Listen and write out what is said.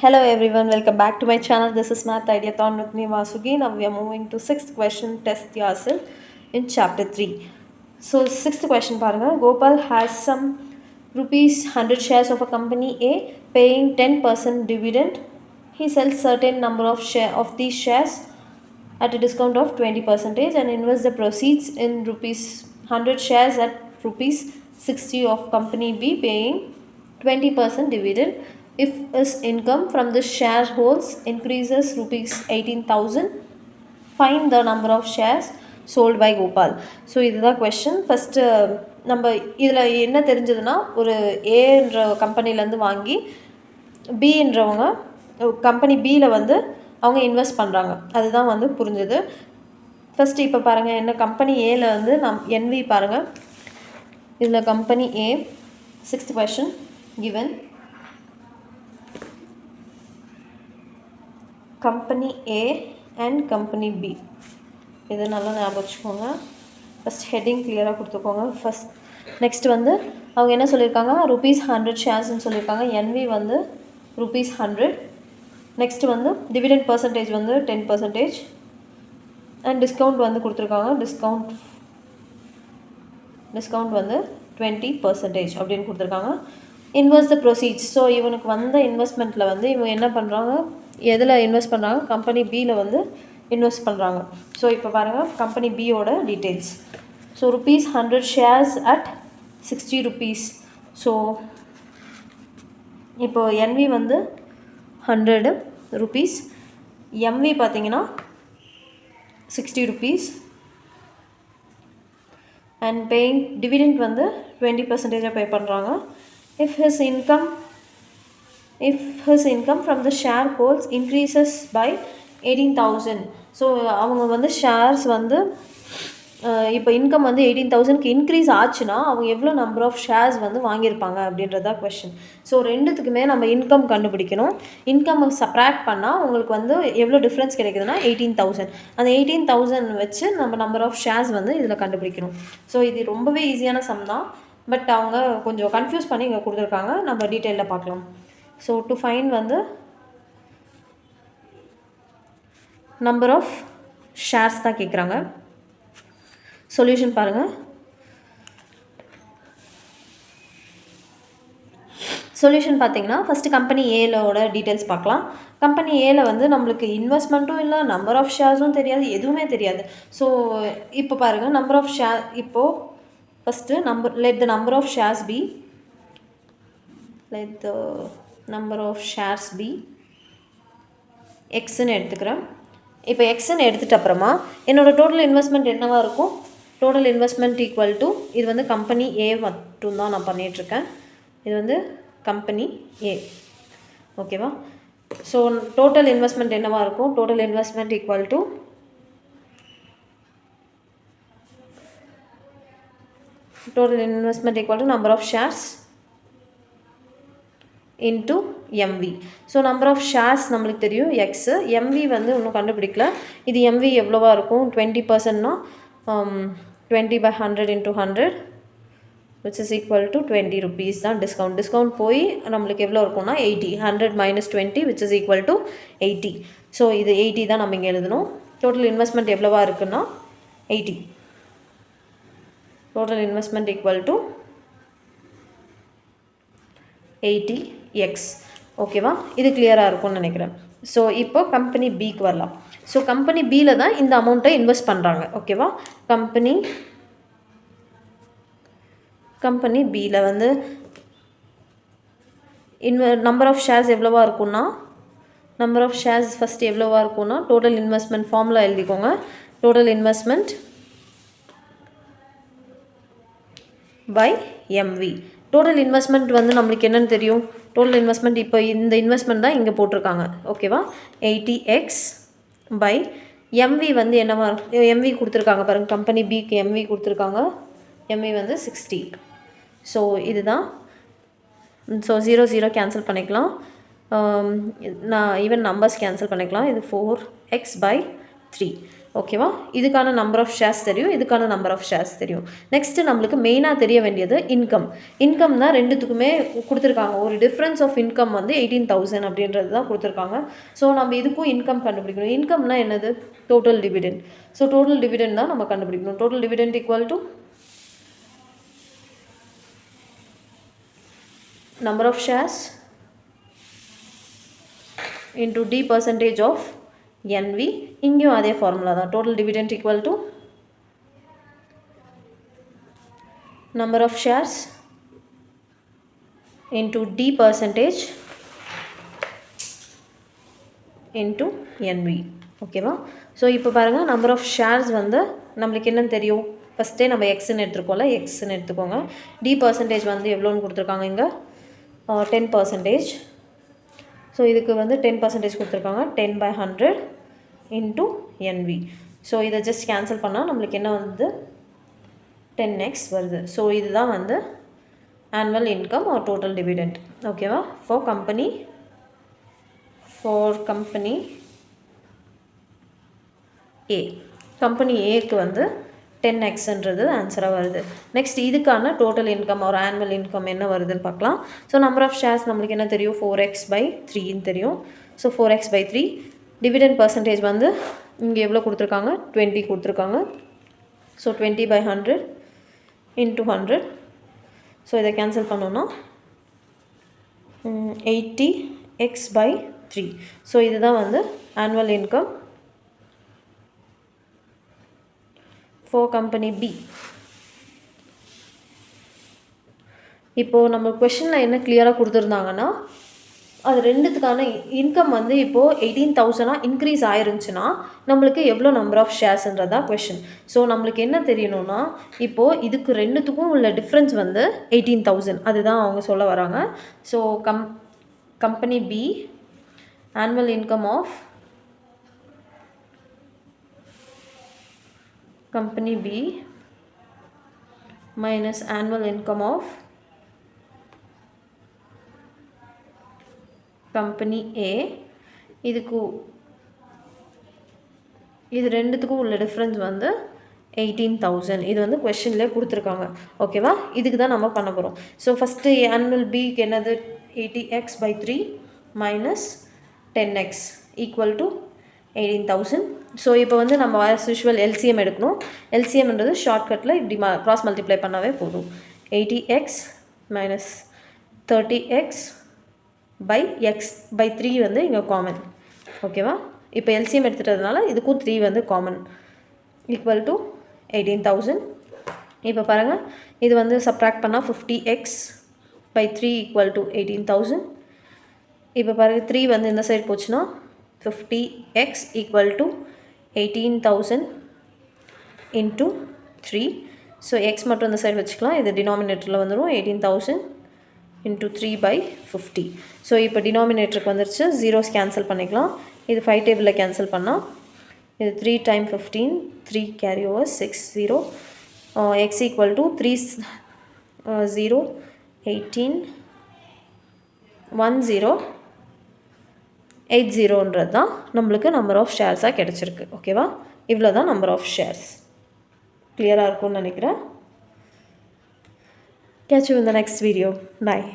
Hello everyone, welcome back to my channel. This is Math Ideathon with me Vasugi. Now we are moving to 6th question, test yourself in chapter 3. So 6th question paranga, Gopal has some rupees 100 shares of a company A paying 10% dividend. He sells certain number of these shares at a discount of 20% and invests the proceeds in rupees 100 shares at rupees 60 of company B paying 20% dividend. If his income from the shareholders increases rupees 18,000, find the number of shares sold by Gopal. So இதுதான் question. First நம்ம இதில் என்ன தெரிஞ்சதுன்னா, ஒரு ஏன்ற கம்பெனிலேருந்து வாங்கி பின்றவங்க company பியில் வந்து அவங்க இன்வெஸ்ட் பண்ணுறாங்க, அதுதான் வந்து புரிஞ்சுது. ஃபஸ்ட்டு இப்போ பாருங்கள், என்ன கம்பெனி ஏல வந்து என்வி பாருங்கள். இதில் company A, 6th question given company A and company B. இது நல்லா ஞாபகம் வச்சுக்கோங்க. ஃபஸ்ட் ஹெட்டிங் கிளியராக கொடுத்துக்கோங்க. நெக்ஸ்ட் வந்து அவங்க என்ன சொல்லியிருக்காங்க, rupees 100 ஷேர்ஸ்ன்னு சொல்லியிருக்காங்க. என்வி வந்து rupees 100. நெக்ஸ்ட் வந்து டிவிடெண்ட் பர்சன்டேஜ் வந்து 10% அண்ட் டிஸ்கவுண்ட் வந்து கொடுத்துருக்காங்க. டிஸ்கவுண்ட் வந்து 20% அப்படின்னு கொடுத்துருக்காங்க. இன்வெஸ்ட் த ப்ரொசீட்ஸ். ஸோ இவனுக்கு வந்த இன்வெஸ்ட்மெண்ட்டில் வந்து இவங்க என்ன பண்ணுறாங்க, எதில் இன்வெஸ்ட் பண்ணுறாங்க, கம்பெனி பியில் வந்து இன்வெஸ்ட் பண்ணுறாங்க. ஸோ இப்போ பாருங்கள் கம்பெனி பியோட details. So rupees 100 shares at 60 rupees. So இப்போ என்வி வந்து 100 rupees, எம்வி பார்த்தீங்கன்னா 60 rupees அண்ட் பேயிங் டிவிடெண்ட் வந்து 20% பே பண்ணுறாங்க. If his income from the shareholders increases by 18,000. So அவங்க வந்து ஷேர்ஸ் வந்து இப்போ இன்கம் வந்து 18,000க்கு இன்க்ரீஸ் ஆச்சுன்னா அவங்க எவ்வளோ நம்பர் ஆஃப் ஷேர்ஸ் வந்து வாங்கியிருப்பாங்க அப்படின்றதா கொஷின். ஸோ ரெண்டுத்துக்குமே நம்ம இன்கம் கண்டுபிடிக்கணும். இன்கம் சப்ராக்ட் பண்ணால் உங்களுக்கு வந்து எவ்வளோ டிஃப்ரென்ஸ் கிடைக்குதுன்னா 18,000. அந்த 18,000 வச்சு நம்ம நம்பர் ஆஃப் ஷேர்ஸ் வந்து இதில் கண்டுபிடிக்கணும். ஸோ இது ரொம்பவே ஈஸியான சம் தான், பட் அவங்க கொஞ்சம் கன்ஃபியூஸ் பண்ணி இங்கே கொடுத்துருக்காங்க. நம்ம டீட்டெயிலில் பார்க்கலாம். ஸோ டு ஃபைண்ட் வந்து நம்பர் ஆஃப் ஷேர்ஸ் தான் கேட்குறாங்க. சொல்யூஷன் பாருங்கள். சொல்யூஷன் பார்த்தீங்கன்னா ஃபஸ்ட்டு கம்பெனி ஏலோட டீட்டெயில்ஸ் பார்க்கலாம். கம்பெனி ஏல வந்து நம்மளுக்கு இன்வெஸ்ட்மெண்ட்டும் இல்லை, நம்பர் ஆஃப் ஷேர்ஸும் தெரியாது, எதுவுமே தெரியாது. ஸோ இப்போ பாருங்கள் நம்பர் ஆஃப் ஷேர். இப்போது first let the number of shares be எக்ஸ்ன்னு எடுத்துக்கிறேன். இப்போ எக்ஸ்ன்னு எடுத்துகிட்ட அப்புறமா என்னோடய டோட்டல் இன்வெஸ்ட்மெண்ட் என்னவாக இருக்கும், டோட்டல் இன்வெஸ்ட்மெண்ட் ஈக்குவல் டு, இது வந்து கம்பெனி ஏ மட்டும்தான் நான் பண்ணிகிட்ருக்கேன், இது வந்து கம்பெனி ஏ, ஓகேவா. ஸோ டோட்டல் இன்வெஸ்ட்மெண்ட் என்னவாக இருக்கும், total investment equal to number of shares into MV. So number of shares நம்மளுக்கு தெரியும் எக்ஸு, எம்வி வந்து இன்னும் கண்டுபிடிக்கல. இது எம்வி எவ்வளோவா இருக்கும், 20%னா 20/100 into 100 which is equal to 20 rupees தான் டிஸ்கவுண்ட் போய் நம்மளுக்கு எவ்வளோ இருக்கும்னா 80. 100 minus 20 which is equal to 80. So இது 80 தான் நம்ம இங்கே எழுதணும். டோட்டல் இன்வெஸ்ட்மெண்ட் எவ்வளோவா இருக்குன்னா 80. total investment equal to 80x. ஓகேவா, இது கிளியராக இருக்கும்னு நினைக்கிறேன். ஸோ இப்போ கம்பெனி பிக்கு வரலாம். ஸோ கம்பெனி பியில் தான் இந்த அமௌண்ட்டை இன்வெஸ்ட் பண்ணுறாங்க, ஓகேவா. கம்பெனி பியில் வந்து நம்பர் ஆஃப் ஷேர்ஸ் எவ்வளோவா இருக்கும்னா, நம்பர் ஆஃப் ஷேர்ஸ் ஃபஸ்ட்டு எவ்வளோவா இருக்கும்னா, டோட்டல் இன்வெஸ்ட்மெண்ட் ஃபார்முலா எழுதிக்கோங்க. Total investment by MV. Total investment வந்து நம்மளுக்கு என்னென்னு தெரியும், டோட்டல் இன்வெஸ்ட்மெண்ட் இப்போ இந்த இன்வெஸ்ட்மெண்ட் தான் இங்கே போட்டிருக்காங்க, ஓகேவா. 80x பை எம்வி வந்து என்னவா, எம்வி கொடுத்துருக்காங்க பாருங்கள், கம்பெனி பிக்கு எம்வி கொடுத்துருக்காங்க, எம்வி வந்து 60. ஸோ இதுதான். ஸோ 0 கேன்சல் பண்ணிக்கலாம், நான் ஈவன் நம்பர்ஸ் கேன்சல் பண்ணிக்கலாம். இது 4x/3. ஓகேவா? இதுக்கான நம்பர் ஆஃப் ஷேர்ஸ் தெரியும், இதுக்கான நம்பர் ஆஃப் ஷேர்ஸ் தெரியும். நெக்ஸ்ட்டு நம்மளுக்கு மெயினாக தெரிய வேண்டியது இன்கம். இன்கம் தான் ரெண்டுத்துக்குமே கொடுத்துருக்காங்க. ஒரு டிஃப்ரென்ஸ் ஆஃப் இன்கம் வந்து 18,000 அப்படின்றது தான் கொடுத்துருக்காங்க. ஸோ நம்ம இதுக்கும் இன்கம் கண்டுபிடிக்கணும். இன்கம்னா என்னது? Total dividend. So total dividend தான் நம்ம கண்டுபிடிக்கணும். Total dividend equal to number of shares into D percentage of NV. இங்கேயும் அதே ஃபார்முலா தான். total dividend equal to number of shares into D percentage into NV. ஓகேவா? So இப்போ பாருங்கள், number of shares வந்து நம்மளுக்கு என்னன்னு தெரியும். ஃபஸ்ட்டே நம்ம எக்ஸ்ன்னு எடுத்துருக்கோம்ல, எக்ஸ்ன்னு எடுத்துக்கோங்க. டி பர்சன்டேஜ் வந்து எவ்வளோன்னு கொடுத்துருக்காங்க இங்கே 10%. ஸோ இதுக்கு வந்து 10% கொடுத்துருக்காங்க. 10/100 இன்ட்டு NV. ஸோ இதை ஜஸ்ட் கேன்சல் பண்ணால் நம்மளுக்கு என்ன வந்து 10x வருது. ஸோ இதுதான் வந்து annual income or total dividend. ஓகேவா? For company A. கம்பெனி ஏக்கு வந்து 10xன்றது ஆன்சராக வருது. நெக்ஸ்ட் இதுக்கான டோட்டல் இன்கம் ஒரு ஆனுவல் இன்கம் என்ன வருதுன்னு பார்க்கலாம். ஸோ நம்பர் ஆஃப் ஷேர்ஸ் நம்மளுக்கு என்ன தெரியும்? 4x/3ன்னு தெரியும். So 4x/3. டிவிடெண்ட் பர்சன்டேஜ் வந்து இங்கே எவ்வளோ கொடுத்துருக்காங்க? 20 கொடுத்துருக்காங்க. So 20/100 into 100. ஸோ இதை கேன்சல் பண்ணோன்னா 80x/3. ஸோ இதுதான் வந்து annual income for company B. இப்போது நம்ம கொஷனில் என்ன கிளியராக கொடுத்துருந்தாங்கன்னா, அது ரெண்டுத்துக்கான இன்கம் வந்து இப்போது 18,000 இன்க்ரீஸ் ஆயிருந்துச்சுன்னா நம்மளுக்கு எவ்வளோ நம்பர் ஆஃப் ஷேர்ஸ்ன்றதா கொஷின். ஸோ நம்மளுக்கு என்ன தெரியணும்னா, இப்போது இதுக்கு ரெண்டுத்துக்கும் உள்ள டிஃப்ரென்ஸ் வந்து 18,000. அதுதான் அவங்க சொல்ல வராங்க. So company B annual income of company B minus annual income of company A. இது ரெண்டுத்துக்கும் உள்ள டிஃப்ரென்ஸ் வந்து 18,000. இது வந்து கொஷின்லேயே கொடுத்துருக்காங்க. ஓகேவா? இதுக்கு தான் நம்ம பண்ண போகிறோம். ஸோ ஃபஸ்ட்டு ஆனுவல் பிக்கு என்னது? 80x/3 minus 10x equal to 18,000. So இப்போ வந்து நம்ம ஆஸ் யூஷுவல் எல்சிஎம் எடுக்கணும். எல்சிஎம்ன்றது ஷார்ட்கட்டில் இப்படி க்ராஸ் மல்டிப்ளை பண்ணாவே போதும். 80x minus 30x/x/3 வந்து இங்கே காமன். ஓகேவா? இப்போ எல்சிஎம் எடுத்துட்டதுனால இதுக்கும் 3 வந்து காமன். Equal to 18,000. இப்போ பாருங்கள், இது வந்து சப்ராக்ட் பண்ணால் 50x/3 ஈக்குவல் டு 18,000. இப்போ பாருங்கள், 3 வந்து இந்த சைடு போச்சுன்னா 50x equal to 18,000 into 3. So X மட்டும் இந்த சைடு வச்சுக்கலாம். இது டினாமினேட்டரில் வந்துடும். 18,000 into 3/50. ஸோ இப்போ டினாமினேட்டருக்கு வந்துருச்சு. ஜீரோஸ் கேன்சல் பண்ணிக்கலாம். இது 5 டேபிளில் கேன்சல் பண்ணால் இது 3 × 15, 3 carry over 6 0. X equal to 3 0 18 1 0 80ன்றது தான் நம்மளுக்கு நம்பர் ஆஃப் ஷேர்ஸாக கிடச்சிருக்கு. ஓகேவா? இவ்வளோ தான் நம்பர் ஆஃப் ஷேர்ஸ். கிளியராக இருக்கும்னு நினைக்கிறேன். Catch you in the next video. Bye.